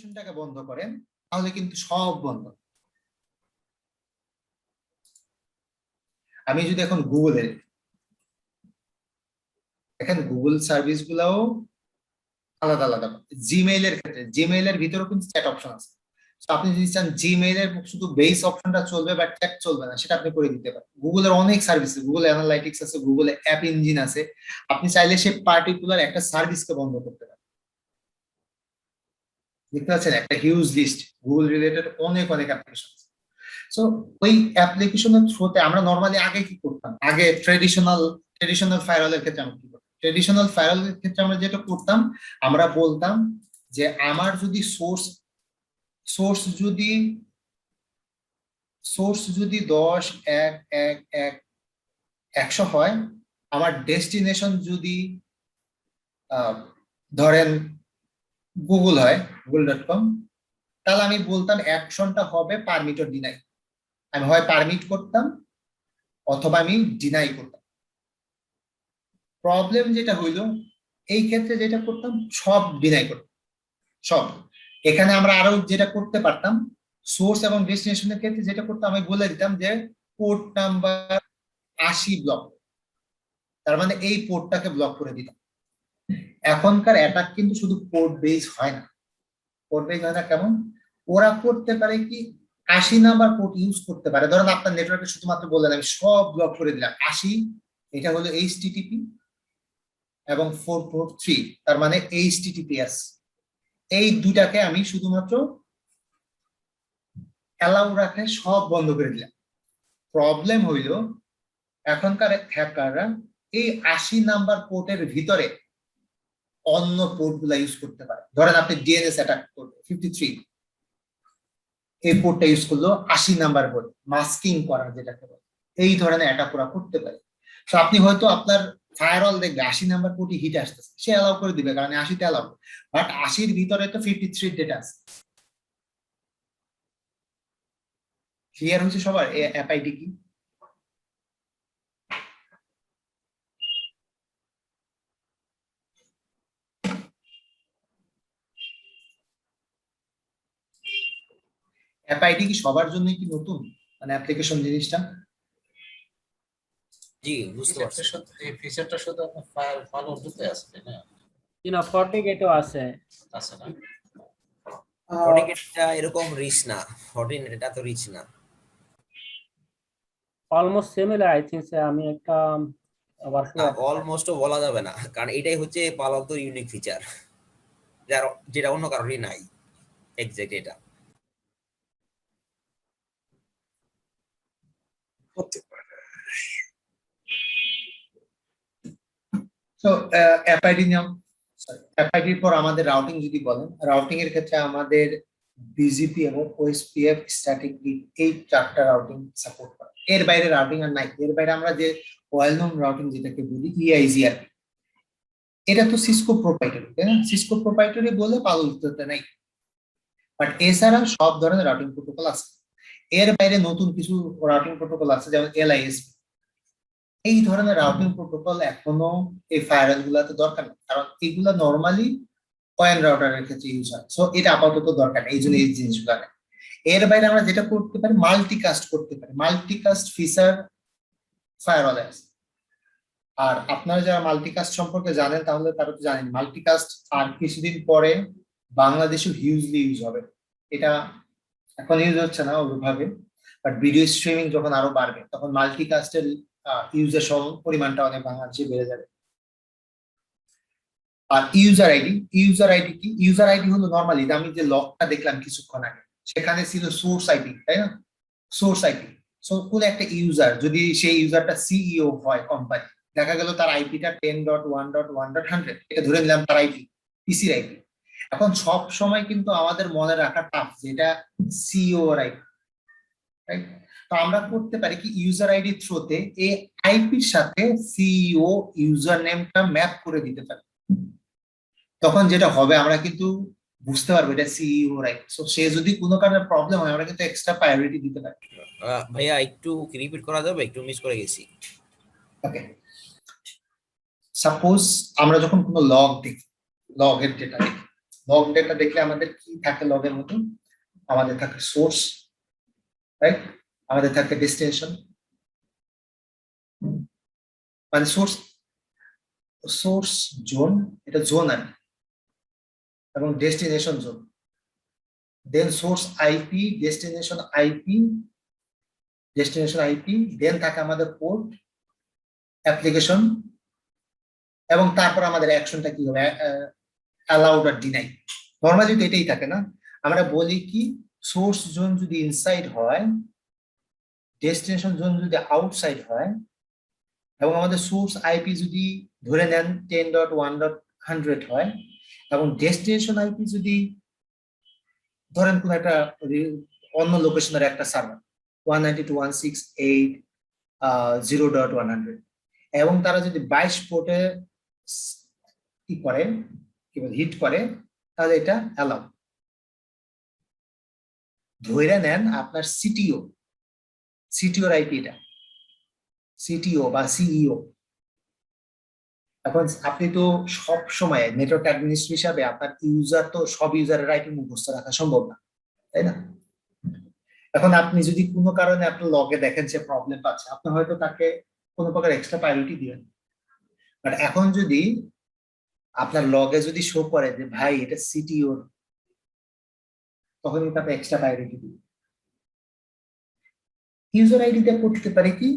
অ্যাপ্লিকেশনটাকে বন্ধ করেন তাহলে কিন্তু সব বন্ধ। আমি যদি এখন গুগলের দেখেন গুগল সার্ভিস গুলাও আলাদা আলাদা। জিমেইলের ক্ষেত্রে জিমেইলের ভিতরেও কিন্তু চ্যাট অপশন আছে। তো আপনি যদি চান জিমেইলের শুধু বেস অপশনটা চলবে বা চ্যাট চলবে না, সেটা আপনি করে দিতে পারেন। গুগলের অনেক সার্ভিস আছে, গুগল অ্যানালাইটিক্স আছে, গুগল অ্যাপ ইঞ্জিন আছে। আপনি চাইলে সেই পার্টিকুলার একটা সার্ভিসকে বন্ধ করতে পারেন। দেখতে পাচ্ছেন একটা হিউজ লিস্ট গুগল রিলেটেড অনেক অনেক অ্যাপ্লিকেশন আছে। সো ওই অ্যাপ্লিকেশনের থ্রুতে আমরা নর্মালি আগে কি করতাম, আগে ট্রেডিশনাল ফায়ারওয়ালের ক্ষেত্রে আমরা কি করতাম, ট্রেডিশনাল ফায়ারওয়ালের ক্ষেত্রে আমরা যেটা করতাম, আমরা বলতাম যে আমার যদি সোর্স যদি সোর্স যদি 10 1 1 1 100 হয়, আমার ডেস্টিনেশন যদি ধরেন গুগল হয়, google.com, তাহলে আমি বলতাম অ্যাকশনটা হবে পারমিট অর ডিনাই। আমি হয় পারমিট করতাম অথবা আমি ডিনাই করতাম। প্রবলেম যেটা হইলো এই ক্ষেত্রে যেটা করতাম সব ডিনাই করতাম সব। এখানে আমরা আরো যেটা করতে পারতাম, সোর্স এবং ডেস্টিনেশনের ক্ষেত্রে যেটা করতাম, আমি বলে দিতাম যে পোর্ট নাম্বার 80 ব্লক, তার মানে এই পোর্টটাকে ব্লক করে দিতাম। এখনকার অ্যাটাক কিন্তু শুধু পোর্ট বেস হয় না। পোর্ট বেস হয় না কেমন? ওরা করতে পারে কি 80 নাম্বার পোর্ট ইউজ করতে পারে। ধরেন আপনার নেটওয়ার্কে শুধুমাত্র বললেন আমি সব ব্লক করে দিলাম 80, এটা হলো এইচটিটিপি এবং 443, তার মানে এইচটিটিপিএস, এই দুটাকে আমি শুধুমাত্র অ্যালাউ রাখে সব বন্ধ করে দিলাম। প্রবলেম হইল এখনকার হ্যাকাররা এই 80 নাম্বার পোর্টের ভিতরে অন্য পোর্ট গুলা ইউজ করতে পারে। ধরেন আপনি ডিএনএস অ্যাটাক করবে 53, এই পোর্টটা ইউজ করলো 80 নাম্বার পোর্ট, মাস্কিং করা যেটাকে বলে, এই ধরনের অ্যাটাক ওরা করতে পারে। তো আপনি হয়তো আপনার ফায়ারওয়াল দেখবে 80 নাম্বার পোর্টে হিট আসতেছে, সে অ্যালাউ করে দিবে কারণ 80তে অ্যালাউ, বাট 80-র ভিতরে তো 53 ডেটা আছে। ক্লিয়ার হয়েছে সবার এফআইডি কি? এফআইডি কি সবার জন্য কি নতুন, মানে অ্যাপ্লিকেশন জিনিসটা? জি বুঝতে পারছি। এই ফিচারটা শুধু আপনার ফায়ার ওয়ালতে আছে তাই না? না, ফর্টিগেটও আছে। আছে না? ফর্টিগেটটা এরকম রিচ না, ফর্টিনেট এটা তো রিচ না। Almost similar I think. আমি একটা না অলমোস্টও বলা যাবে না, কারণ এটাই হচ্ছে পালকদের ইউনিক ফিচার, যেটা অন্য কারোরই নাই। এক্স্যাক্ট এটা তো এফআইডি নিয়ম, এফআইডির পর আমাদের রাউটিং যদি বলেন, রাউটিং এর ক্ষেত্রে আমাদের বিজিপি এবং ওএসপিএফ স্ট্যাটিক লিড এই 4টা রাউটিং সাপোর্ট করে। এর বাইরে রাউটিং আর নাই। এর বাইরে আমরা যে ওয়েল নোন রাউটিং যেটাকে বলি ইআইজিআরপি, এটা তো সিসকো প্রোপ্রাইটারি, তাই না? সিসকো প্রোপ্রাইটারি বলে পালতে নাই, বাট এছাড়া সব ধরনের রাউটিং প্রোটোকল আছে। এর বাইরে নতুন কিছু রাউটিং প্রোটোকল আছে যেমন এলআইএসপি। এই ধরনের রাউটিং প্রোটোকল এখনো এই ফায়ারওয়াল গুলাতে দরকার নেই, কারণ এগুলা নর্মালি ওয়ান রাউটারের ক্ষেত্রে ইউজ হয়। সো এটা আপাতত দরকার নেই, এই জন্য এই জিনিসগুলো নেই। এর বাইরে আমরা যেটা করতে পারি মাল্টিকাস্ট করতে পারি। মাল্টিকাস্ট ফিচার ফায়ারওয়াল আছে। আর আপনারা যারা মাল্টিকাস্ট সম্পর্কে জানেন তাহলে তারা তো জানেন মাল্টিকাস্ট আর কিছুদিন পরে বাংলাদেশে হিউজলি ইউজ হবে। এটা এখন ইউজ হচ্ছে না ওইভাবে, বাট ভিডিও স্ট্রিমিং যখন আরো বাড়বে তখন মাল্টিকাস্টের ইউজের পরিমাণটা অনেক বাংলাদেশে বেড়ে যাবে। আর ইউজার আইডি, কি? ইউজার আইডি হলো নরমালি আমি যে লকটা দেখলাম কিছুক্ষণ আগে, সেখানে ছিল সোর্স আইডি, তাই না? Source ID. সো কোন একটা ইউজার যদি সেই ইউজারটা সিইও হয় কোম্পানি, দেখা গেল তার আইপিটা 10.1.1.100, এটা ধরে নিলাম তার আইপি, পিসির আইপি। এখন সব সময় কিন্তু আমাদের মনে রাখা টাফ যেটা সিইও এর আইপি, রাইট? তো আমরা করতে পারি কি ইউজার আইডি থ্রুতে এই আইপির সাথে সিইও ইউজার নেমটা ম্যাপ করে দিতে পারি। তখন যেটা হবে আমরা কিন্তু বুঝতে পারবো এটা সিইও রাইট। সো সে যদি কোনো কারণে প্রবলেম হয় আমরা কিন্তু এক্সট্রা প্রায়োরিটি দিতে পারি। ভাইয়া একটু রিপিট করা যাবে? একটু মিস করে গেছি। ওকে, সাপোজ আমরা যখন কোনো লগ দেখি, লগের ডেটা দেখি, লগ ডেটা দেখলে আমাদের কি থাকে লগের মধ্যে? আমাদের থাকে সোর্স, রাইট? আমাদের থাকে ডেস্টিনেশন, মানে সোর্স সোর্স জোন, এটা জোন আর কি, এবং ডেস্টিনেশন জোন, দেন সোর্স আইপি, ডেস্টিনেশন আইপি, দেন থাকে আমাদের পোর্ট, অ্যাপ্লিকেশন, এবং তারপর আমাদের অ্যাকশনটা কি হবে, অ্যালাউড আর ডিনাই। নর্মালি তো এটাই থাকে না? আমরা বলি কি, সোর্স জোন যদি ইনসাইড হয়, ডেস্টিনেশন জোন যদি আউটসাইড হয়, এবং আমাদের সোর্স আইপি যদি ধরে নেন 10.1.100 হয়, এবং ডেস্টিনেশন আইপি যদি ধরেন কোন একটা অন্য লোকেশনের একটা সার্ভার 192.168.0.100, এবং তারা যদি 22 পোর্টে কি করে, কি বলে, হিট করে, তাহলে এটা অ্যালাউ। ধরে নেন আপনার সিটিওর আইপি, এটা সিটিও বা সিইও। এখন আপনি তো সব সময় নেটওয়ার্ক অ্যাডমিনিস্ট্রেটর হিসাবে আপনার ইউজার তো সব ইউজারের আইপি মুখস্থ রাখা সম্ভব না, তাই না? এখন আপনি যদি কোনো কারণে আপনার লগে দেখেন যে প্রবলেম পাচ্ছে, আপনি হয়তো তাকে কোনো প্রকার এক্সট্রা প্রায়োরিটি দিবেন। বাট এখন যদি আপনার লগে যদি শো করে যে ভাই এটা সিটিওর, তখন কিন্তু আপনি এক্সট্রা প্রায়োরিটি দিবেন। ইউজার আইডিটা করতে পারে কি,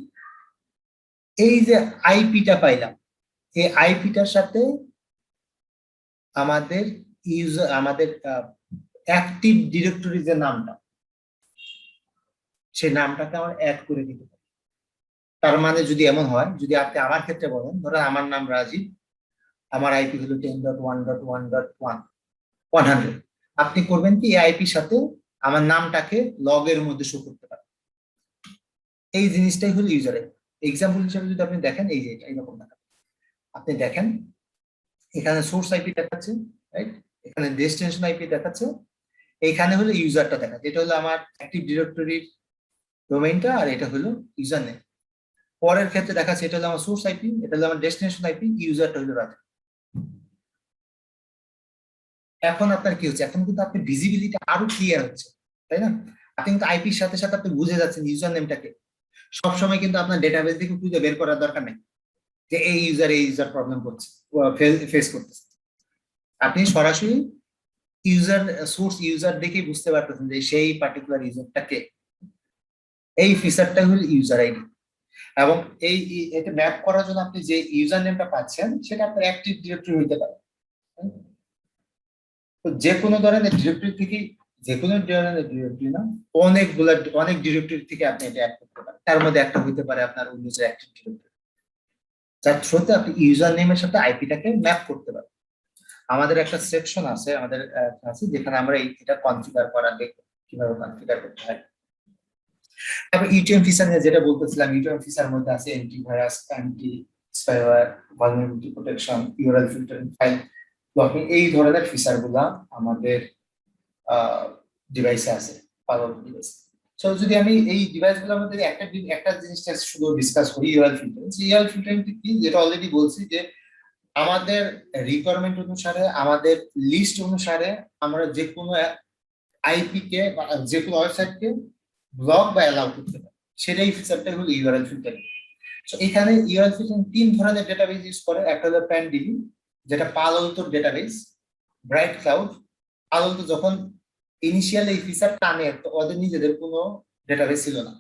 এই যে আইপিটা পাইলাম, এই আইপিটার সাথে আমাদের আমাদের অ্যাক্টিভ ডিরেক্টরি যে নামটা, সেই নামটাকে আমরা অ্যাড করে দিতে পারি। তার মানে যদি এমন হয়, যদি আপনি আমার ক্ষেত্রে বলেন, ধরেন আমার নাম রাজীব, আমার আইপি হলো 10.1.1.100, আপনি করবেন কি, এই আইপির সাথে আমার নামটাকে লগের মধ্যে শো করতে পারেন। এই জিনিসটাই হলো ইউজার আইপি। এক্সাম্পল হিসেবে যদি আপনি দেখেন, এই যে এটা এরকম দেখাচ্ছে, আপনি দেখেন এখানে সোর্স আইপি দেখাচ্ছে, রাইট? এখানে ডেস্টিনেশন আইপি দেখাচ্ছে, এইখানে হলো ইউজারটা দেখাচ্ছে, এটা হলো আমার অ্যাক্টিভ ডিরেক্টরির ডোমেইনটা, আর এটা হলো ইউজার নেম। পরের ক্ষেত্রে দেখাচ্ছে এটা হলো আমার সোর্স আইপি, এটা হলো আমার ডেস্টিনেশন আইপি, ইউজারটা হলো রাজু। এখন আপনার কি হচ্ছে, এখন কিন্তু আপনি ভিজিবিলিটি আরো ক্লিয়ার হচ্ছে, তাই না? আপনি কিন্তু আইপির সাথে সাথে আপনি বুঝে যাচ্ছেন ইউজার নেমটাকে। সবসময় কিন্তু আপনার ডেটাবেস থেকে খুঁজে বের করার দরকার নেই যে এই ইউজার প্রবলেম করছে, ফেস করতেছে। আপনি সরাসরি সোর্স ইউজার দেখেই বুঝতে পারতেছেন যে সেই পার্টিকুলার ইউজারটাকে। এই ফিচারটা হলো ইউজার আইডি, এবং এটা ম্যাপ করার জন্য আপনি যে ইউজার নেমটা পাচ্ছেন সেটা আপনার অ্যাক্টিভ ডিরেক্টরি হইতে পারে। তো যে কোনো ধরনের ডিরেক্টরি থেকে, যে কোনো ধরনের ডিরেক্টরি না, অনেক ডিরেক্টরি থেকে আপনি এটা অ্যাড করতে পারেন। তার মধ্যে একটা হইতে পারে আপনার উইন্ডোজের অ্যাক্টিভ ডিরেক্টরি, যার থ্রুতে আপনি ইউজার নেমের সাথে আইপিটাকে ম্যাপ করতে পারেন। আমাদের একটা সেকশন আছে, যেখানে আমরা এটা কনফিগার করা দেখব কিভাবে কনফিগার করতে হয়। তারপর ইউটিএম ফিচার নিয়ে যেটা বলতেছিলাম, ইউটিএম ফিচার মধ্যে আছে antivirus, anti spyware, vulnerability protection, URL filtering, file blocking, এই ধরনের ফিচার গুলা আমাদের ডিভাইসে আছে, পাওয়ার ডিভাইস। সো যদি আমি এই ডিভাইসগুলোর মধ্যে একটা জিনিসটা শুধু ডিসকাস করি, ইউআরএল ফিল্টারিং। ইউআরএল ফিল্টারিং কি, যেটা অলরেডি বলছি যে আমাদের রিকোয়ারমেন্ট অনুসারে, আমাদের লিস্ট অনুসারে আমরা যে কোনো আইপি কে বা যে কোনো ওয়েবসাইটকে ব্লক বা অ্যালাউ করতে পারি, সেটাই ফিচারটা হলো ইউআরএল ফিল্টারিং। সো এখানে ইউআরএল ফিল্টারিং তিন ধরনের ডেটাবেস ইউজ করে। একটা হলো প্যানডিবি, যেটা পালো আলতোর ডেটাবেস, ব্রাইট ক্লাউড। পালো আলতো যখন ইনিশিয়াল এই ফিচারটা আনে, তো ওদের নিজেদের কোনো ডেটাবেস ছিল না,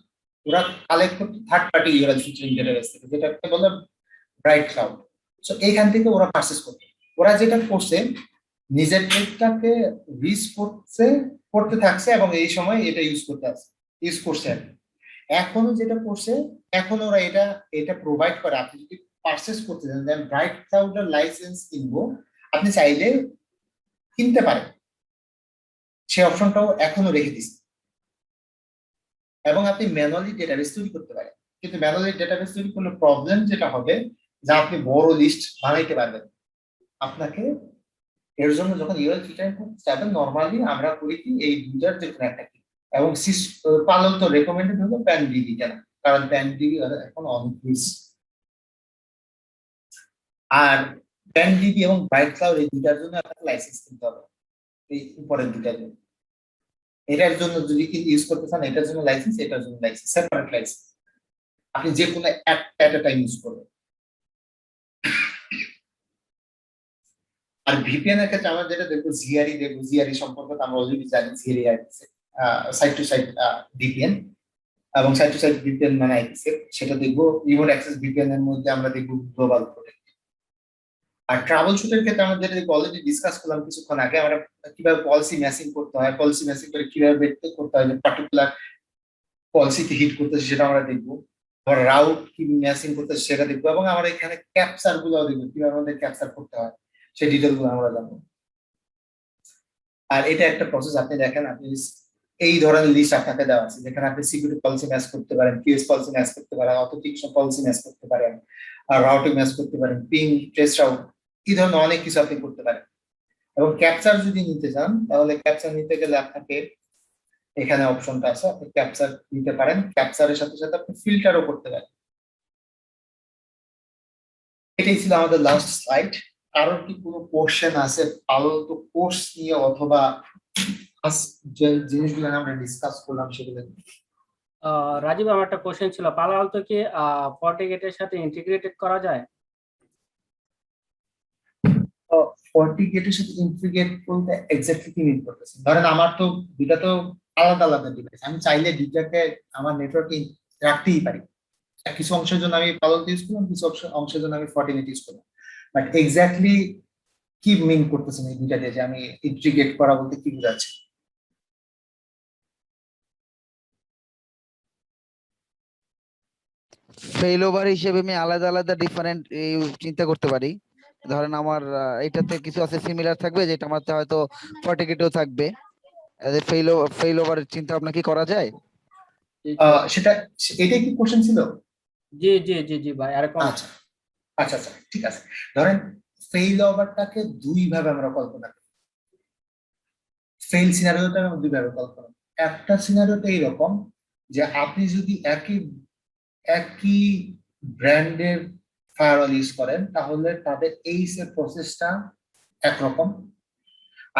ওরা কালেক্ট করতো third party URL filtering database থেকে, যেটাকে বলে ব্রাইট ক্লাউড। সো এইখান থেকে ওরা পারচেস করতো। ওরা যেটা করছে, নিজের ডেটাকে রিচ করতে থাকছে, এবং এই সময় এটা ইউজ করছে আর কি। এখনো যেটা করছে, এখন ওরা এটা প্রোভাইড করে। আপনি যদি পারচেস করতে চান, যেমন ব্রাইট ক্লাউডের লাইসেন্স কিনবো, আপনি চাইলে কিনতে পারেন, সেই অপশনটাও এখনো রেখে দিচ্ছে। এবং আপনি ম্যানুয়ালি ডেটাবেস তৈরি করতে পারেন, কিন্তু ম্যানুয়ালি ডেটাবেস তৈরি করলে প্রবলেম যেটা হবে, যে আপনি বড় লিস্ট বানাইতে পারবেন। আপনাকে এর জন্য যখন ইউআরএল ফিল্টারিং করতে যাবেন, নরমালি আমরা করি কি, এই দুইটার যে কোনো একটা কি, এবং পালন তো রেকমেন্ডেড হলো প্যানডিবি কেন, কারণ প্যানডিবি এখন অনেক রিস্ক। আর প্যানডিবি এবং ব্রাইট ক্লাউড, এই দুইটার জন্য আপনাকে লাইসেন্স কিনতে হবে। এই উপরের দুটার জন্য। এটার জন্য যদি ইউজ করতে চান এটার জন্য লাইসেন্স, এটার জন্য লাইসেন্স, সেপারেট লাইসেন্স। আপনি যে কোনো অ্যাট এ টাইম ইউজ করবেন। আর ভিপিএন এর ক্ষেত্রে আমরা যেটা দেখবো জিআরই দেখবো, জিআরই সম্পর্কে তো আমরা অলরেডি জানি, GRE IPsec site to site VPN এবং সাইট টু সাইট ভিপিএন মানে আইপিসেক, সেটা দেখবো। রিমোট অ্যাক্সেস ভিপিএন এর মধ্যে আমরা দেখবো গ্লোবাল প্রোটেক্ট। আর ট্রাবল শুটের ক্ষেত্রে আমরা যেটা অলরেডি ডিসকাস করলাম কিছুক্ষণ আগে, আমরা কিভাবে পলিসি ম্যাচিং করতে হয়, পলিসি ম্যাচিং করে কিভাবে বের করতে হয় যে পার্টিকুলার পলিসিকে হিট করতেছে সেটা আমরা দেখবো। আবার রাউট কি ম্যাচিং করতেছে সেটা দেখবো, এবং আমরা এখানে ক্যাপচার গুলো দেখবো, কিভাবে আমাদের ক্যাপচার করতে হয় সেই ডিটেল গুলো আমরা জানবো। আর এটা একটা প্রসেস, আপনি দেখেন আপনি এই ধরনের লিস্ট আপনাকে দেওয়া আছে যেখানে আপনি সিকিউরিটি পলিসি ম্যাচ করতে পারেন, কিউএস পলিসি ম্যাচ করতে পারেন, অথেন্টিকেশন পলিসি ম্যাচ করতে পারেন, আর রাউটিং ম্যাচ করতে পারেন, পিং ট্রেস রাউট, এই ধরনের অনেক কিছু আপনি করতে পারেন। এবং ক্যাপচার যদি নিতে চান তাহলে ক্যাপচার নিতে গেলে আপনাকে এখানে অপশনটা আছে, আপনি ক্যাপচার নিতে পারেন। ক্যাপচারের সাথে সাথে আপনি ফিল্টারও করতে পারেন। এটাই ছিল আমাদের লাস্ট স্লাইড। কারোর কি কোনো কোশ্চেন আছে আপাতত কোর্স নিয়ে, অথবা যে জিনিসগুলো আমরা ডিসকাস করলাম সেগুলো? রাজীব, আমার একটা কোশ্চেন ছিল, পালো আলতো কি ফর্টিগেটের সাথে ইন্টিগ্রেটেড করা যায়? ফর্টিগেটের সাথে ইন্টিগ্রেট বলতে এক্স্যাক্টলি কি মিন করতেছেন? ধরেন আমার তো দুটা তো আলাদা আলাদা ডিভাইস, আমি চাইলে দুটাকে আমার নেটওয়ার্কে রাখতেই পারি। কিছু অংশের জন্য আমি পালো আলতো ইউজ করলাম, কিছু অংশের জন্য আমি ফর্টিগেট ইউজ করলাম। বাট এক্স্যাক্টলি কি মিন করতেছেন এই দুইটাতে যে আমি ইন্টিগ্রেট করা বলতে কি বোঝাচ্ছে? ফেইলওভার হিসেবে আমি আলাদা আলাদা ডিফারেন্ট চিন্তা করতে পারি। ধরেন আমার এটাতে কিছু আছে সিমিলার থাকবে, যেটা আমারতে হয়তো ফর্টিগেটেও থাকবে। ফেইলওভার চিন্তা ভাবনা কি করা যায়? সেটা এটাই কি কোশ্চেন ছিল? জি জি জি জি ভাই, এরকম। আচ্ছা আচ্ছা আচ্ছা, ঠিক আছে। ধরেন ফেইল ওভারটাকে দুই ভাবে আমরা কল্পনা করি, ফেইল সিনারিওটা আমরা দুই ভাবে কল্পনা করি। একটা সিনারিওটা এইরকম যে আপনি যদি একই একই ব্র্যান্ডের ফায়ারওয়াল ইউজ করেন তাহলে তাদের এইস এর প্রসেসটা একরকম।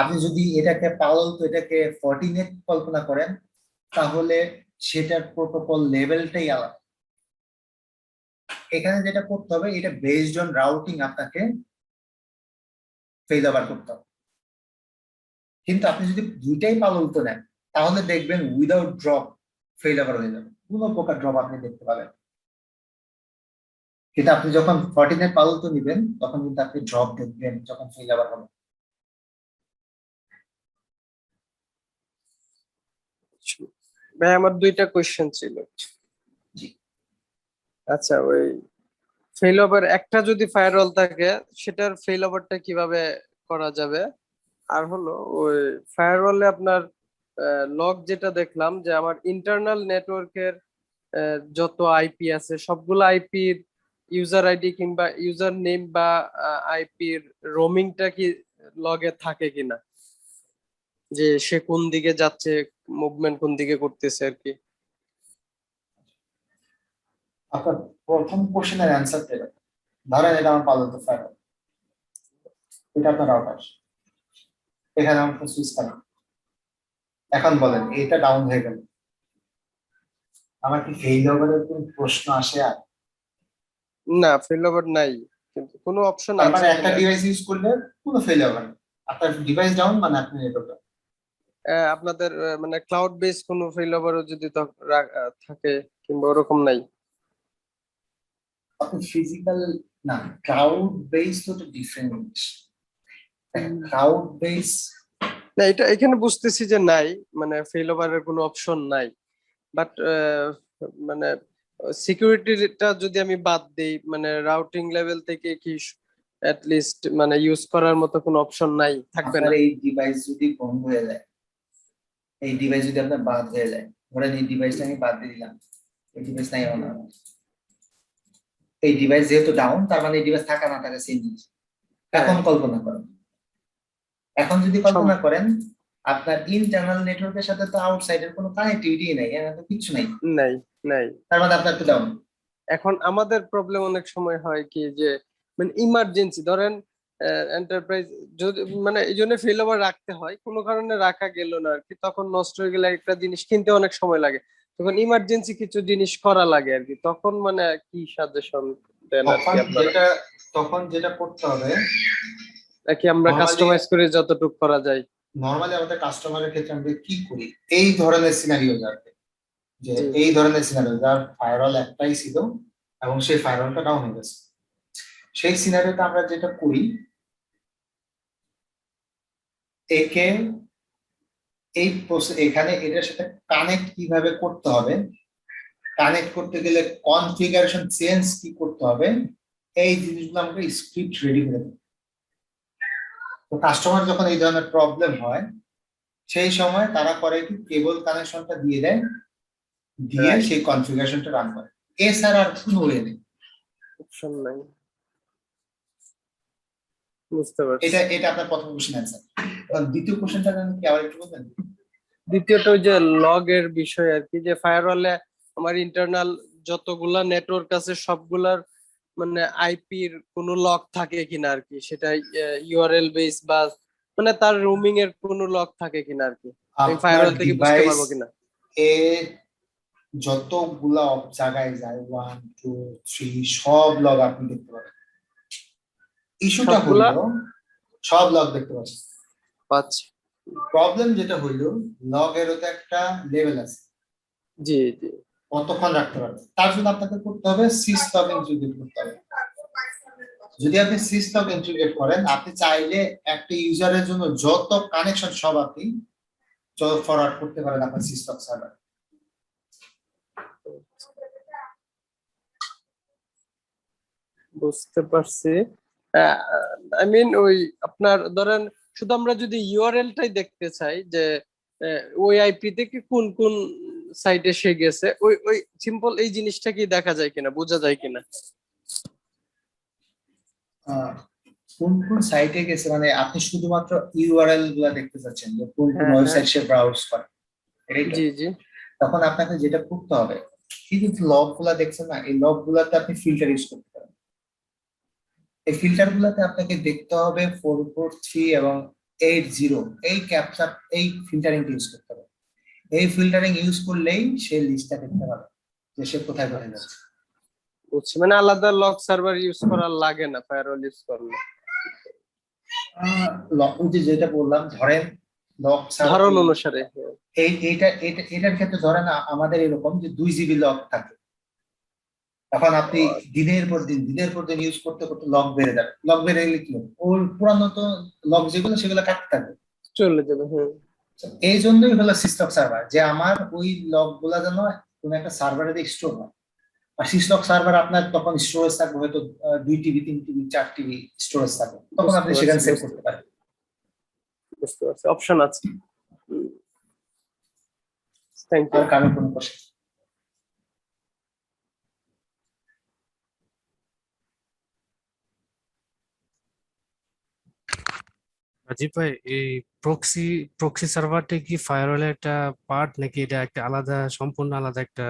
আপনি যদি এটাকে পালতো এটাকে ফর্টিনেট কল্পনা করেন তাহলে সেটার প্রোটোকল লেভেলটাই আলাদা। এখানে যেটা করতে হবে, এটা বেসড অন রাউটিং আপনাকে ফেল ওভার করতে হবে। কিন্তু আপনি যদি দুইটাই পালতো নেন তাহলে দেখবেন উইদাউট ড্রপ ফেল ওভার হয়ে যাবে, কোনো প্রকার ড্রপ আপনি দেখতে পাবেন। কিন্তু আপনি যখন ফর্টিনেট পালতো নিবেন তখন কিন্তু আপনি ড্রপ দেখবেন যখন ফেল ওভার হবে। ভাই আমার দুইটা কোশ্চেন ছিল। জি। আচ্ছা, ওই ফেল ওভার একটা যদি ফায়ারওয়াল থাকে সেটার ফেল ওভারটা কিভাবে করা যাবে? আর হলো ওই ফায়ারওয়ালে আপনার লগ যেটা দেখলাম যে আমার ইন্টারনাল নেটওয়ার্কের যত আইপি আছে সবগুলো আইপির ইউজার আইডি কিংবা ইউজার নেম বা আইপির রোমিংটা কি লগে থাকে কিনা, যে সে কোন দিকে যাচ্ছে, মুভমেন্ট কোন দিকে করতেছে আর কি। আপনার প্রথম কোশ্চেনের অ্যান্সার দেবেন। ধরেন এটা আমার পালতো ফায়ারওয়াল, এটা আপনার রাউটার, এখানে আমার সুইচ কানেক্ট। এখন বলেন এটা ডাউন হয়ে গেল, আমার কি ফেইল ওভারের কোন প্রশ্ন আসে? আর না, ফেল ওভার নাই, কিন্তু কোনো অপশন তার মানে আছে একটা কিনা? ডিভাইস ইউজ করলে কোনো ফেল ওভার নেই, আপনার ডিভাইস ডাউন মানে আপনি নেটওয়ার্ক। আপনাদের মানে ক্লাউড বেস কোনো ফেল ওভারও যদি থাকে কিংবা ওরকম নাই? আপনি ফিজিক্যাল না, ক্লাউড বেস তো ডিফারেন্ট। ক্লাউড বেস না, এটা এখানে বুঝতেছি যে নাই, মানে ফেল ওভারের কোনো অপশন নাই। বাট মানে সিকিউরিটিটা যদি আমি বাদ দেই, মানে রাউটিং লেভেল থেকে কি অ্যাট লিস্ট মানে ইউজ করার মতো কোনো অপশন নাই, থাকবে আপনার না? এই ডিভাইস যদি বন্ধ হয়ে যায়, এই ডিভাইস যদি আপনার বাদ হয়ে যায়, ধরেন এই ডিভাইসটা আমি বাদ দিয়ে দিলাম, এই ডিভাইস নাই আমার, এই ডিভাইস যেহেতু ডাউন তার মানে এই ডিভাইস থাকা না থাকা সেম জিনিস। এখন কল্পনা করেন, এখন যদি কল্পনা করেন আপনার ইন্টারনাল নেটওয়ার্কের সাথে তো আউটসাইডের কোনো কানেক্টিভিটি নাই, এখানে তো কিছু নাই, নাই নাই। তার মানে আপনার তো ডাউন। এখন আমাদের প্রবলেম অনেক সময় হয় কি যে মানে ইমার্জেন্সি, ধরেন এন্টারপ্রাইজ যদি মানে এই জন্য ফেল ওভার রাখতে হয়, কোনো কারণে রাখা গেল না আর কি, তখন নষ্ট হয়ে গেলে একটা জিনিস কিনতে অনেক সময় লাগে, তখন ইমার্জেন্সি কিছু জিনিস করা লাগে আর কি, তখন মানে কি সাজেশন দেন আর কি আপনারা? তখন যেটা করতে হবে, নাকি আমরা Normally- কাস্টমাইজ করে যতটুকু করা যায়? নরমালি আমাদের কাস্টমারের ক্ষেত্রে আমরা কি করি, এই ধরনের সিনারিও যাবে যে জি। এই ধরনের সিনারিও যার ফায়ারওয়াল একটাই ছিল এবং সেই ফায়ারওয়ালটা ডাউন হয়ে গেছে, সেই সিনারিওতে আমরা যেটা করি, একে এই এখানে এটার সাথে কানেক্ট কিভাবে করতে হবে, কানেক্ট করতে গেলে কনফিগারেশন চেঞ্জ কি করতে হবে, এই জিনিসগুলো আমরা স্ক্রিপ্ট রেডি করে দেব। তো কাস্টমার যখন এই ধরনের প্রবলেম হয় সেই সময় তারা করে কি, কেবল কানেকশনটা দিয়ে দেয়, দিয়ে Right. সেই কনফিগারেশনটা রান করে, এছাড়া আর কোনো ওয়ে নেই। অপশন নাই। বুঝতে পারছি। এটা এটা আপনার প্রথম কোশ্চেন অ্যান্সার। দ্বিতীয় কোশ্চেনটা কি আবার একটু বলবেন? দ্বিতীয়ত ওই যে লগ এর বিষয় আর কি, যে ফায়ারওয়ালে আমার ইন্টারনাল যতগুলা নেটওয়ার্ক আছে সবগুলার মানে আইপির কোনো লক থাকে কিনা আর কি, সেটা ইউআরএল বেস বা মানে তার রুমিং এর কোনো লক থাকে কিনা আর কি, আমি ফায়ারওয়াল থেকে বুঝতে পারবো কিনা? এ যতগুলা জায়গায় যায় 1 2 3 সব লগ আপনি দেখতে পাবেন। ইস্যুটা সবগুলা? হলো সব লগ দেখতে পাচ্ছেন। আচ্ছা, প্রবলেম যেটা হইলো, লগেরও তো একটা লেভেল আছে, জি জি। কতক্ষণ রাখতে পারবে, তার জন্য আপনাকে করতে হবে সিসলগ ইন্টিগ্রেট করতে হবে। যদি আপনি সিসলগ ইন্টিগ্রেট করেন, আপনি চাইলে একটা ইউজারের জন্য যত কানেকশন সব আপনি ফরওয়ার্ড করতে পারেন আপনার সিসলগ সার্ভার। বুঝতে পারছি। আই মিন ওই আপনার ধরেন শুধু আমরা যদি ইউআরএলটাই দেখতে চাই যে ওই আইপি থেকে কোন কোন সাইটে সে গেছে, ওই ওই সিম্পল এই জিনিসটা কি দেখা যায় কিনা, বোঝা যায় কিনা? কোন কোন সাইটে গেছে মানে আপনি শুধুমাত্র ইউআরএল গুলা দেখতে চাচ্ছেন যে কোন কোন হ্যাঁ, ওয়েবসাইট সে ব্রাউজ করে, এটাই তো? জি জি। তখন আপনাকে যেটা করতে হবে, এই যে লগ গুলা দেখছেন না, এই লগ গুলাতে আপনি ফিল্টার ইউজ করতে পারেন। এই ফিল্টার গুলাতে আপনাকে দেখতে হবে 443 এবং 80, এই ক্যাপচার এই ফিল্টারিং ইউজ করতে হবে। এই ফিল্টারিং ইউজ করলেই সে লিস্টটা দেখতে পাবে যে সে কোথায় কোথায় যাচ্ছে। বুঝছি, মানে আলাদা লগ সার্ভার ইউজ করা লাগে না ফায়ারওয়াল ইউজ করলে? ওই যে যেটা বললাম, ধরেন লগ ধরন অনুসারে। এটার ক্ষেত্রে ধরেন আমাদের এরকম যে 2 জিবি লগ থাকে, এখন আপনি দিনের পর দিন ইউজ করতে করতে লগ বেড়ে যাবে, লগ বেড়ে গেলে কি হবে, ওর পুরানো তো লগ যেগুলো সেগুলো কাটতে থাকবে, চলে যাবে। হ্যাঁ, এই জন্যই হলো সিস্টেম সার্ভার, যে আমার ওই লগ গুলা যেন কোন একটা সার্ভারে স্টোর হয়। আর সিস্টেম সার্ভার আপনার তখন স্টোরেজ থাকবে হয়তো 2 টিবি 3 টিবি 4 টিবি স্টোরেজ থাকবে, তখন আপনি বুঝতে সেখানে পারছি, সেভ বুঝতে করতে পারেন। বুঝতে পারছি, অপশন আছে। Thank you. আর কারো কোনো কোশ্চেন? রাজীব ভাই, এই প্রক্সি সার্ভারটা কি ফায়ারওয়ালের একটা পার্ট নাকি এটা একটা আলাদা, সম্পূর্ণ আলাদা একটা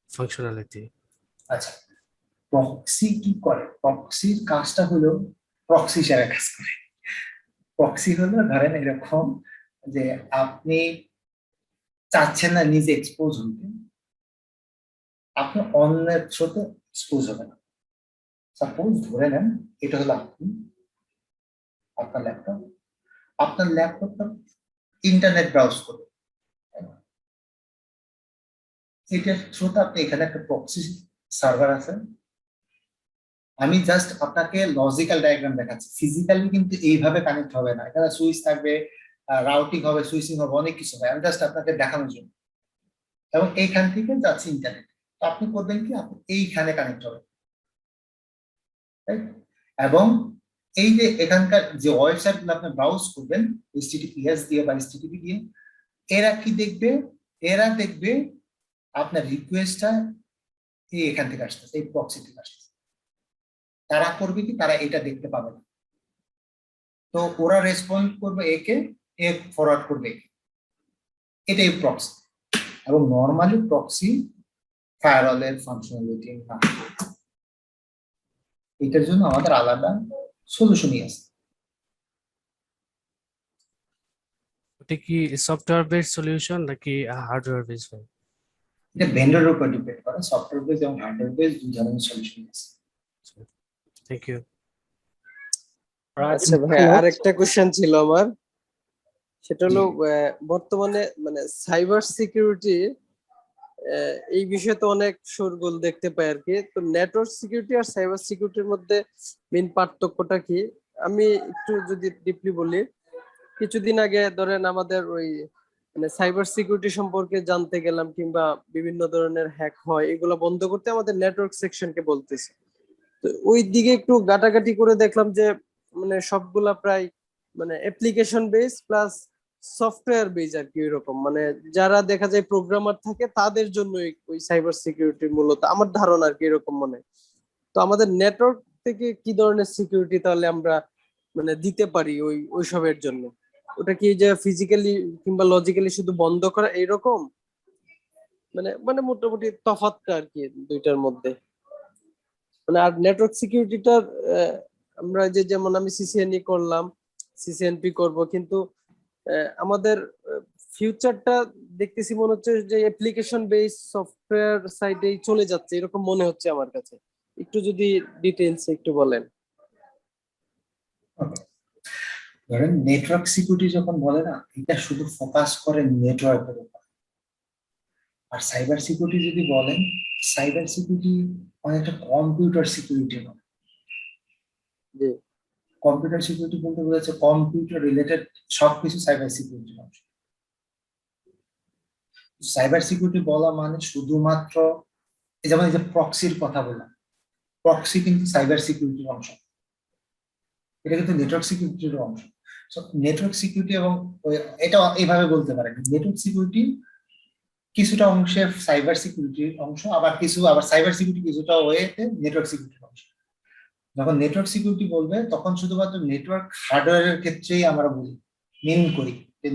ফাংশনালিটি? আচ্ছা, প্রক্সি কি করে, প্রক্সির কাজটা হলো প্রক্সি হিসাবে কাজ করে। প্রক্সি হলো ধরেন এরকম যে আপনি চাচ্ছেন না নিজে এক্সপোজ হইতে, আপনি অন্যের থ্রুতে এক্সপোজ হবে না। সাপোজ ধরে নেন এটা হলো আপনি, আপনার ল্যাপটপটা ইন্টারনেট ব্রাউজ করবে, এটার থ্রুতে আপনি এখানে একটা প্রক্সি সার্ভার আছে। আমি জাস্ট আপনাকে লজিক্যাল ডায়াগ্রাম দেখাচ্ছি, ফিজিক্যালি কিন্তু এইভাবে কানেক্ট হবে না, এখানে সুইচ থাকবে, রাউটিং হবে, সুইচিং হবে, অনেক কিছু হবে, আমি জাস্ট আপনাকে দেখানোর জন্য। এবং এইখান থেকে যাচ্ছে ইন্টারনেট, তো আপনি করবেন কি, আপনি এইখানে কানেক্ট হবে, এবং এই যে এখানকার যে ওয়েবসাইট গুলো আপনি ব্রাউজ করবেন HTTPS দিয়ে বা HTTP দিয়ে, এরা কি দেখবে, এরা দেখবে আপনার রিকোয়েস্টটা এখান থেকে আসতেছে, এই প্রক্সি থেকে আসতেছে। তারা করবে কি, তারা এটা দেখতে পাবে না, তো ওরা রেসপন্ড করবে একে, এ ফরওয়ার্ড করবে একে, এটাই প্রক্সি। এবং নর্মালি প্রক্সি ফায়ারওয়ালের ফাংশনালিটি না, এটার জন্য আমাদের আলাদা সলিউশনই আছে। ওটা কি সফটওয়্যার বেসড সলিউশন নাকি হার্ডওয়্যার বেসড? এটা ভেন্ডরের উপর ডিপেন্ড করে, সফটওয়্যার বেস এবং হার্ডওয়্যার বেস দুই ধরনের সলিউশন আছে। Thank you. আচ্ছা ভাই, আরেকটা কোশ্চেন ছিল আমার, সেটা হলো বর্তমানে মানে সাইবার সিকিউরিটি এই বিষয়ে তো অনেক শোরগোল দেখতে পাই আর কি। তো নেটওয়ার্ক সিকিউরিটি আর সাইবার সিকিউরিটির মধ্যে মেইন পার্থক্যটা কি? আমি একটু যদি ডিপলি বলি, কিছুদিন আগে ধরেন আমাদের ওই মানে সাইবার সিকিউরিটি সম্পর্কে জানতে গেলাম, কিংবা বিভিন্ন ধরনের হ্যাক হয়, এগুলো বন্ধ করতে আমাদের নেটওয়ার্ক সেকশনকে বলতেছে। তো ওই দিকে একটু ঘাটাঘাটি করে দেখলাম যে মানে সবগুলা প্রায় মানে application base plus software base আর কি, এরকম মানে যারা দেখা যায় প্রোগ্রামার থাকে তাদের জন্য ওই সাইবার সিকিউরিটি মূলত, আমার ধারণা আর কি এরকম মনে হয়। তো আমাদের নেটওয়ার্ক থেকে কি ধরনের সিকিউরিটি তাহলে আমরা মানে দিতে পারি ওইসবের জন্য? ওটা কি যে ফিজিক্যালি কিংবা লজিক্যালি শুধু বন্ধ করা এইরকম, মানে মানে মোটামুটি তফাৎটা আর কি দুইটার মধ্যে? মানে আর নেটওয়ার্ক সিকিউরিটিটার আমরা যে যেমন আমি সিসিএনই করলাম, সিসিএনপি করব, কিন্তু আমাদের ফিউচারটা দেখতেছি মনে হচ্ছে যে অ্যাপ্লিকেশন বেস সফটওয়্যার সাইডেই চলে যাচ্ছে, এরকম মনে হচ্ছে আমার কাছে। একটু যদি ডিটেইলস একটু বলেন। Okay. ধরেন নেটওয়ার্ক সিকিউরিটি যখন বলে না, এটা শুধু ফোকাস করে নেটওয়ার্কের উপর। আর সাইবার সিকিউরিটি যদি বলেন, সাইবার সিকিউরিটি অনেকটা কম্পিউটার সিকিউরিটি নয়। জি কম্পিউটার সিকিউরিটি বলতে বোঝাচ্ছে কম্পিউটার রিলেটেড সবকিছু সাইবার সিকিউরিটির অংশ। সাইবার সিকিউরিটি বলা মানে শুধুমাত্র যেমন এই যে প্রক্সির কথা বললাম, প্রক্সি কিন্তু সাইবার সিকিউরিটির অংশ, এটা কিন্তু নেটওয়ার্ক সিকিউরিটির অংশ। নেটওয়ার্ক সিকিউরিটি এবং এটা এইভাবে বলতে পারেন, নেটওয়ার্ক সিকিউরিটি কিছুটা অংশে সাইবার সিকিউরিটির অংশ, আবার সাইবার সিকিউরিটি কিছুটা ওয়েতে নেটওয়ার্ক সিকিউরিটির অংশ। যখন নেটওয়ার্ক সিকিউরিটি বলবে তখন শুধুমাত্র নেটওয়ার্ক হার্ডওয়্যারের ক্ষেত্রেই আমরা বলি, মিন করি যে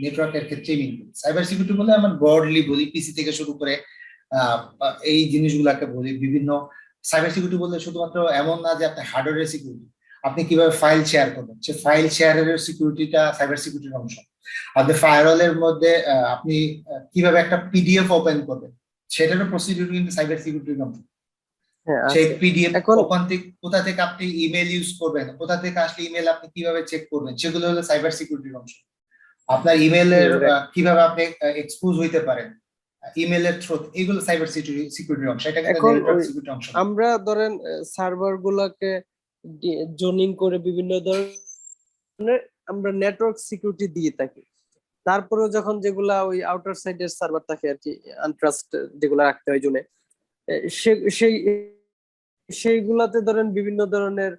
নেটওয়ার্কের ক্ষেত্রেই মিন করি। সাইবার সিকিউরিটি বলে আমরা ব্রডলি বলি, পিসি থেকে শুরু করে এই জিনিসগুলাকে বলি বিভিন্ন। সাইবার সিকিউরিটি বললে শুধুমাত্র এমন না যে আপনি হার্ডওয়্যারের সিকিউরিটি, আপনি কিভাবে ফাইল শেয়ার করবেন, সে ফাইল শেয়ারের সিকিউরিটিটা সাইবার সিকিউরিটির অংশ। আপনি ফায়ারওয়ালের মধ্যে আপনি কিভাবে একটা পিডিএফ ওপেন করবেন, সেটারও প্রসিডিউর কিন্তু সাইবার সিকিউরিটির অংশ। হ্যাঁ সেই আচ্ছা। পিডিএফ এখন ওখান থেকে কোথা থেকে আপনি ইমেল ইউজ করবেন, কোথা থেকে আসলে ইমেল আপনি কিভাবে চেক করবেন, সেগুলো হলো সাইবার সিকিউরিটির অংশ। আপনার ইমেলের কিভাবে আপনি এক্সপোজ হইতে পারেন ইমেলের থ্রু, এগুলো সাইবার সিকিউরিটির অংশ। এটা কিন্তু এখন নেটওয়ার্ক সিকিউরিটির অংশ। আমরা ধরেন সার্ভার গুলাকে জোনিং করে বিভিন্ন ধরনের আমরা নেটওয়ার্ক সিকিউরিটি দিয়ে থাকি, তারপরেও যখন যেগুলা ওই আউটার সাইডের সার্ভার থাকে আর কি, আনট্রাস্ট যেগুলো রাখতে হয় জোনে, সেই সেইগুলাতে ধরেন বিভিন্ন ধরনের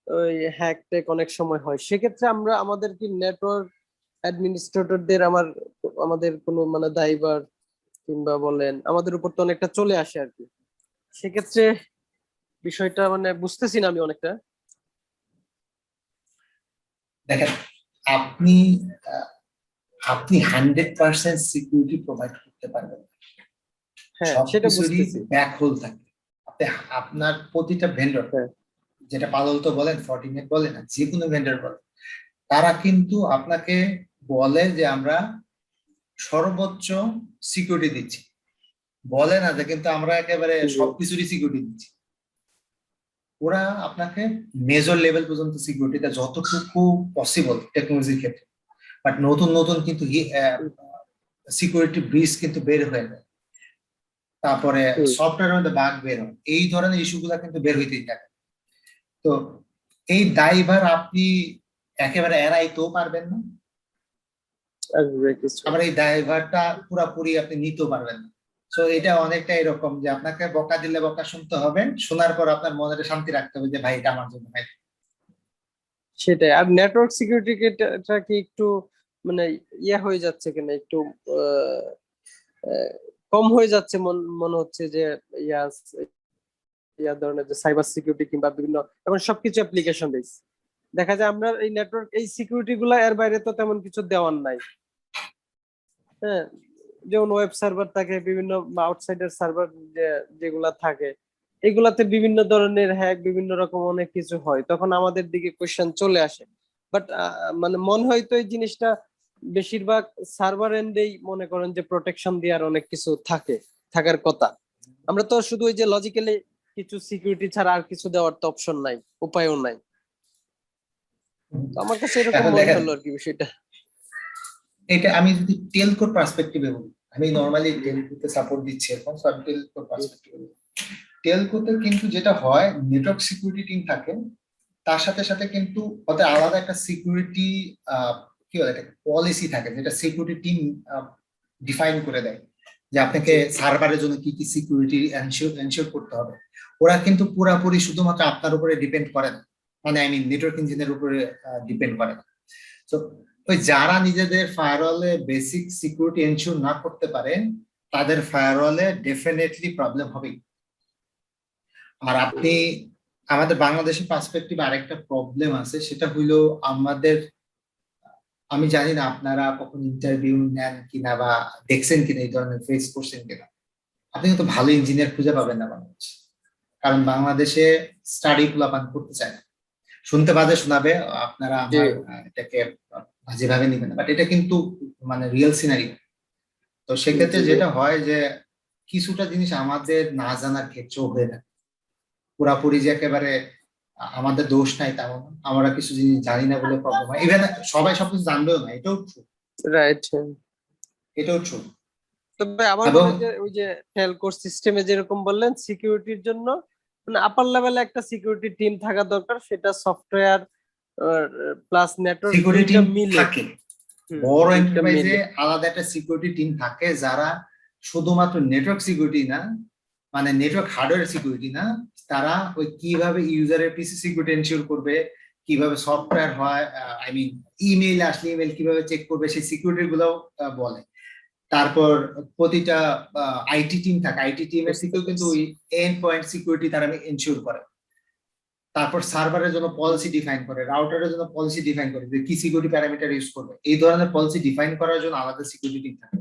ওই হ্যাক ট্যাক অনেক সময় হয়। সেক্ষেত্রে আমরা আমাদের কি নেটওয়ার্ক অ্যাডমিনিস্ট্রেটরদের আমাদের কোনো মানে দায়ভার কিংবা বলেন আমাদের উপর তো অনেকটা চলে আসে আর কি। সেক্ষেত্রে বিষয়টা মানে বুঝতেছি না আমি অনেকটা। দেখেন, আপনি আপনি 100% সিকিউরিটি প্রোভাইড করতে পারবেন না। হ্যাঁ সেটা সবকিছুরই বুঝতেছি। ব্যাকহোল থাকে। আপনি আপনার প্রতিটা ভেন্ডর, হ্যাঁ যেটা পালতো বলেন, ফর্টিনেট বলেন, না যে কোনো ভেন্ডর বলেন, তারা কিন্তু আপনাকে বলে যে আমরা সর্বোচ্চ সিকিউরিটি দিচ্ছি, বলে না যে কিন্তু আমরা একেবারে জি। সবকিছুরই সিকিউরিটি দিচ্ছি। ওরা আপনাকে মেজর লেভেল পর্যন্ত সিকিউরিটিটা যতটুকু পসিবল টেকনোলজির ক্ষেত্রে, বাট নতুন নতুন কিন্তু সিকিউরিটি ব্রিজ কিন্তু বের হয়ে যায়, তারপরে সফটওয়্যারের মধ্যে বাগ বের হয়, এই ধরনের ইস্যুগুলো কিন্তু বের হইতেই থাকে। তো এই দায়ভার আপনি একেবারে এড়াইতেও পারবেন না, আবার এই দায়ভারটা পুরাপুরি আপনি নিতেও পারবেন না। তো এটা অনেকটা এরকম যে আপনাকে বকা দিলে বকা শুনতে হবে, শোনার পর আপনার মনে শান্তি রাখতে হবে যে ভাই এটা আমার জন্য ভাই। সেটাই। আর নেটওয়ার্ক সিকিউরিটিটা কি একটু মানে ইয়ে হয়ে যাচ্ছে কিনা, একটু কম হয়ে যাচ্ছে মনে হচ্ছে যে ইয়া ধরনের যে সাইবার সিকিউরিটি কিংবা বিভিন্ন এখন সবকিছু অ্যাপ্লিকেশন বেস দেখা যায়। আমরা এই নেটওয়ার্ক এই সিকিউরিটি গুলা এর বাইরে তো তেমন কিছু দেওয়ার নাই। হ্যাঁ, যেমন ওয়েব সার্ভার থাকে, বিভিন্ন আউটসাইডার সার্ভার যেগুলা থাকে, এগুলাতে বিভিন্ন ধরনের হ্যাক, বিভিন্ন রকম অনেক কিছু হয়, তখন আমাদের দিকে কোশ্চেন চলে আসে। বাট মানে মনে হয় তো এই জিনিসটা বেশিরভাগ সার্ভার এন্ডেই মনে করেন যে প্রোটেকশন দেওয়ার অনেক কিছু থাকার কথা। আমরা তো শুধু ওই যে লজিক্যালি কিছু সিকিউরিটি ছাড়া আর কিছু দেওয়ার তো অপশন নাই, উপায়ও নাই। তো আমার কাছে এরকম এখন মনে দেখেন, হলো আর কি বিষয়টা। এটা আমি যদি টেলকোর পার্সপেক্টিভে বলি, আমি নর্মালি টেলকোতে সাপোর্ট দিচ্ছি এখন, সো আমি টেলকোর পার্সপেক্টিভে বলি। টেলকোতে কিন্তু যেটা হয়, নেটওয়ার্ক সিকিউরিটি টিম থাকে, তার সাথে সাথে কিন্তু ওদের আলাদা একটা সিকিউরিটি কি বলে একটা পলিসি থাকে, যেটা সিকিউরিটি টিম ডিফাইন করে দেয় যে আপনাকে সার্ভারের জন্য কি কি সিকিউরিটি এনশিওর করতে হবে। ওরা কিন্তু পুরাপুরি শুধুমাত্র আপনার উপরে ডিপেন্ড করে না, মানে আই মিন নেটওয়ার্ক ইঞ্জিনিয়ার উপরে ডিপেন্ড করে না। তো ওই যারা নিজেদের ফায়ারওয়ালে বেসিক সিকিউরিটি এনশিওর না করতে পারেন, তাদের ফায়ারওয়ালে ডেফিনেটলি প্রবলেম হবেই। আর আপনি আমাদের বাংলাদেশের পার্সপেক্টিভ আরেকটা প্রবলেম আছে, সেটা হইলো আমাদের, আমি জানি না আপনারা কখন ইন্টারভিউ নেন কিনা বা দেখছেন কিনা, এই ধরনের ফেস করছেন কিনা, আপনি কিন্তু ভালো ইঞ্জিনিয়ার খুঁজে পাবেন না বাংলাদেশে। কারণ বাংলাদেশে স্টাডি প্লান করতে চায় না, শুনতে বাজে শোনাবে, আপনারা আমার এটাকে যেভাবে নিবেন, বাট এটা কিন্তু মানে রিয়েল সিনারি। তো সেক্ষেত্রে যেটা হয় যে কিছুটা জিনিস আমাদের না জানার ক্ষেত্রেও হয়ে থাকে, পুরাপুরি যে একেবারে আমাদের দোষ নাই তেমন না, আমরা কিছু জিনিস জানি না বলে প্রবলেম হয়। ইভেন সবাই সবকিছু জানবেও না, এটাও ট্রু, রাইট। এটাও ট্রু। তবে আমার এবং মনে হয় যে ওই যে টেলকো সিস্টেমে যেরকম বললেন সিকিউরিটির জন্য মানে আপার লেভেলে একটা সিকিউরিটি টিম থাকা দরকার, সেটা সফটওয়্যার প্লাস নেটওয়ার্ক সিকিউরিটি মিলে থাকে, বড় দুইটা এন্টারপ্রাইজে মিলে। আলাদা একটা সিকিউরিটি টিম থাকে, যারা শুধুমাত্র নেটওয়ার্ক সিকিউরিটি না, মানে নেটওয়ার্ক হার্ডওয়্যার সিকিউরিটি না, তারা ওই কিভাবে ইউজারের পিসি সিকিউরিটি এনশিওর করবে, কিভাবে সফটওয়্যার হয়, আই মিন ইমেইল আসলে ইমেইল কিভাবে চেক করবে, সেই সিকিউরিটি গুলো বলে। তারপর প্রতিটা আইটি টিম থাকে, আইটি টিমের থেকেও কিন্তু ওই এন্ড পয়েন্ট সিকিউরিটি তারা এনশিওর করে। তারপর সার্ভারের জন্য পলিসি ডিফাইন করে, রাউটারের জন্য পলিসি ডিফাইন করে যে কি সিকিউরিটি প্যারামিটার ইউজ করবে, এই ধরনের পলিসি ডিফাইন করার জন্য আলাদা সিকিউরিটি টিম থাকে।